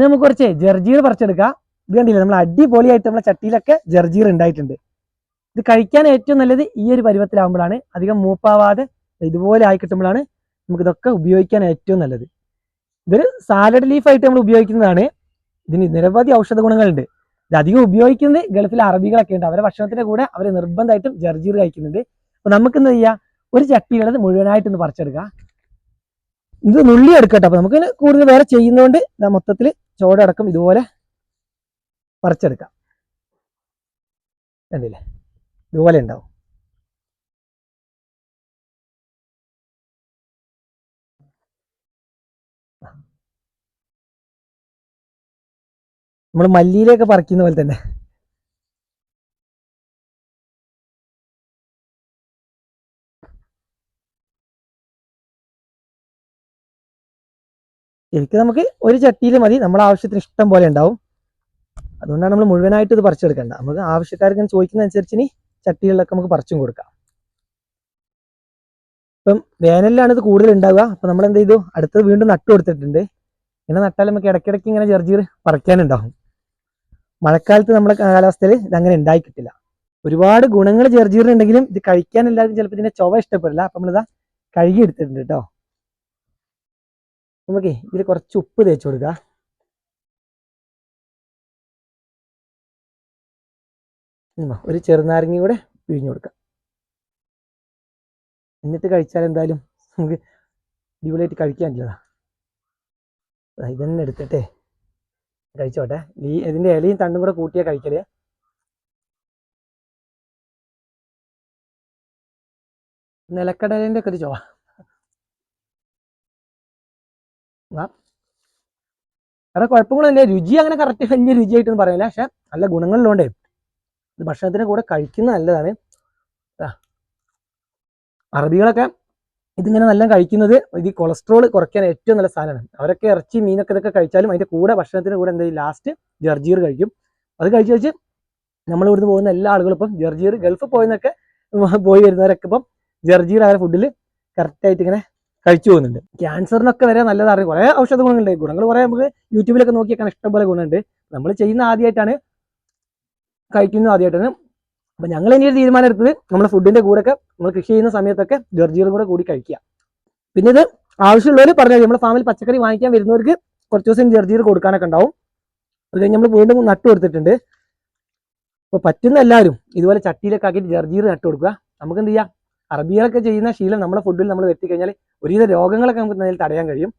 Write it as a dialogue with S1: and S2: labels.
S1: നമുക്ക് കുറച്ച് ജർജീർ പറിച്ചെടുക്കാം. ഇത് കണ്ടില്ലേ, നമ്മൾ അടിപൊളിയായിട്ട് നമ്മളെ ചട്ടിയിലൊക്കെ ജർജീർ ഉണ്ടായിട്ടുണ്ട്. ഇത് കഴിക്കാൻ ഏറ്റവും നല്ലത് ഈ ഒരു പരുവത്തിലാവുമ്പോഴാണ്, അധികം മൂപ്പാവാതെ ഇതുപോലെ ആയി കിട്ടുമ്പോഴാണ് നമുക്ക് ഇതൊക്കെ ഉപയോഗിക്കാൻ ഏറ്റവും നല്ലത്. ഇതൊരു സാലഡ് ലീഫായിട്ട് നമ്മൾ ഉപയോഗിക്കുന്നതാണ്. ഇതിന് നിരവധി ഔഷധ ഗുണങ്ങളുണ്ട്. ഇത് അധികം ഉപയോഗിക്കുന്നത് ഗൾഫിലെ അറബികളൊക്കെ ഉണ്ട്. അവരുടെ ഭക്ഷണത്തിന്റെ കൂടെ അവർ നിർബന്ധമായിട്ടും ജർജീർ കഴിക്കുന്നുണ്ട്. അപ്പൊ നമുക്ക് എന്ത് ചെയ്യാം, ഒരു ചട്ടിയുള്ളത് മുഴുവനായിട്ടൊന്ന് പറിച്ചെടുക്കാം. ഇത് നുള്ളി എടുക്കട്ടെ. അപ്പൊ നമുക്ക് കൂടുതൽ വേറെ ചെയ്യുന്നതുകൊണ്ട് മൊത്തത്തിൽ ചോടടക്കം ഇതുപോലെ പറിച്ചെടുക്കാം. കണ്ടില്ലേ, ഇതുപോലെ ഉണ്ടാവും. നമ്മൾ മല്ലിയിലൊക്കെ പറിക്കുന്ന പോലെ തന്നെ. ശരിക്കും നമുക്ക് ഒരു ചട്ടിയിൽ മതി, നമ്മളെ ആവശ്യത്തിന് ഇഷ്ടം പോലെ ഉണ്ടാവും. അതുകൊണ്ടാണ് നമ്മൾ മുഴുവനായിട്ട് ഇത് പറിച്ചെടുക്കേണ്ട. നമുക്ക് ആവശ്യക്കാർക്ക് ചോദിക്കുന്നതനുസരിച്ച് ഇനി ചട്ടികളിലൊക്കെ നമുക്ക് പറിച്ചും കൊടുക്കാം. ഇപ്പം വേനലിലാണ് ഇത് കൂടുതൽ ഉണ്ടാവുക. അപ്പൊ നമ്മൾ എന്ത് ചെയ്തു, അടുത്തത് വീണ്ടും നട്ടു കൊടുത്തിട്ടുണ്ട്. ഇങ്ങനെ നട്ടാൽ നമുക്ക് ഇടയ്ക്കിടയ്ക്ക് ഇങ്ങനെ ജർജീർ പറിക്കാനുണ്ടാവും. മഴക്കാലത്ത് നമ്മുടെ കാലാവസ്ഥയിൽ ഇതങ്ങനെ ഉണ്ടായി കിട്ടില്ല. ഒരുപാട് ഗുണങ്ങൾ ജർജീറിനുണ്ടെങ്കിലും ഇത് കഴിക്കാൻ എല്ലാവർക്കും ചിലപ്പോൾ ഇതിന്റെ ചൊവ ഇഷ്ടപ്പെടില്ല. അപ്പൊ നമ്മളിതാ കഴുകി എടുത്തിട്ടുണ്ട് കേട്ടോ. നമുക്ക് ഇതിൽ കുറച്ച് ഉപ്പ് തേച്ച് കൊടുക്കുക. ഒരു ചെറുനാരങ്ങ കൂടെ പിഴിഞ്ഞു കൊടുക്കാം. എന്നിട്ട് കഴിച്ചാൽ എന്തായാലും നമുക്ക് അടിപൊളിയായിട്ട് കഴിക്കാനില്ലതാ. ഇതന്നെ എടുത്തിട്ടേ കഴിച്ചോട്ടെ. ഇതിന്റെ ഇലയും തണ്ടും കൂടെ കൂട്ടിയാൽ കഴിക്കല്. നിലക്കടലിന്റെ ഒക്കെ ഒരു ചൊവ. അവിടെ കുഴപ്പങ്ങളൊന്നുമില്ല. രുചി അങ്ങനെ കറക്റ്റ് വലിയ രുചിയായിട്ടൊന്നും പറയുന്നില്ല. പക്ഷെ നല്ല ഗുണങ്ങളിലുണ്ടേ. ഇത് ഭക്ഷണത്തിന്റെ കൂടെ കഴിക്കുന്നത് നല്ലതാണ്. അറബികളൊക്കെ ഇതിങ്ങനെ നല്ല കഴിക്കുന്നത് ഇത് കൊളസ്ട്രോൾ കുറയ്ക്കാൻ ഏറ്റവും നല്ല സാധനമാണ്. അവരൊക്കെ ഇറച്ചി മീനൊക്കെ ഇതൊക്കെ കഴിച്ചാലും അതിന്റെ കൂടെ ഭക്ഷണത്തിന്റെ കൂടെ എന്താ ലാസ്റ്റ് ജർജീർ കഴിക്കും. അത് കഴിച്ച് നമ്മൾ ഇവിടുന്ന് പോകുന്ന എല്ലാ ആളുകളും ഇപ്പം ജർജീർ, ഗൾഫിൽ പോയി വരുന്നവരൊക്കെ ഇപ്പം ജർജീർ അവരുടെ ഫുഡിൽ കറക്റ്റായിട്ട് ഇങ്ങനെ കഴിച്ചു പോകുന്നുണ്ട്. ക്യാൻസറിനൊക്കെ വരെ നല്ലതാണ്. കുറേ ഔഷധ ഗുണങ്ങളുണ്ട്. ഗുണങ്ങൾ കുറേ നമുക്ക് യൂട്യൂബിലൊക്കെ നോക്കിയേക്കാൻ ഇഷ്ടംപോലെ ഗുണമുണ്ട്. നമ്മൾ ചെയ്യുന്ന ആദ്യമായിട്ടാണ്, കഴിക്കുന്നത് ആദ്യമായിട്ടാണ്. അപ്പൊ ഞങ്ങൾ ഇനി ഒരു തീരുമാനം എടുത്തത് നമ്മുടെ ഫുഡിന്റെ കൂടെ ഒക്കെ നമ്മൾ കൃഷി ചെയ്യുന്ന സമയത്തൊക്കെ ജർജീറും കൂടി കഴിക്കുക. പിന്നെ ഇത് ആവശ്യമുള്ളവർ പറഞ്ഞാൽ നമ്മുടെ ഫാമിൽ പച്ചക്കറി വാങ്ങിക്കാൻ വരുന്നവർക്ക് കുറച്ച് ദിവസം ജർജീർ കൊടുക്കാനൊക്കെ ഉണ്ടാവും. അത് കഴിഞ്ഞ് നമ്മൾ വീണ്ടും നട്ടു കൊടുത്തിട്ടുണ്ട്. അപ്പോൾ പറ്റുന്ന എല്ലാവരും ഇതുപോലെ ചട്ടിയിലൊക്കെ ആക്കിയിട്ട് ജർജീർ നട്ടു കൊടുക്കുക. നമുക്ക് എന്ത് ചെയ്യാം, അറബികളൊക്കെ ചെയ്യുന്ന ശീലം നമ്മുടെ ഫുഡിൽ നമ്മൾ വരുത്തി കഴിഞ്ഞാൽ ഒരുവിധ രോഗങ്ങളൊക്കെ നമുക്ക് തടയാൻ കഴിയും.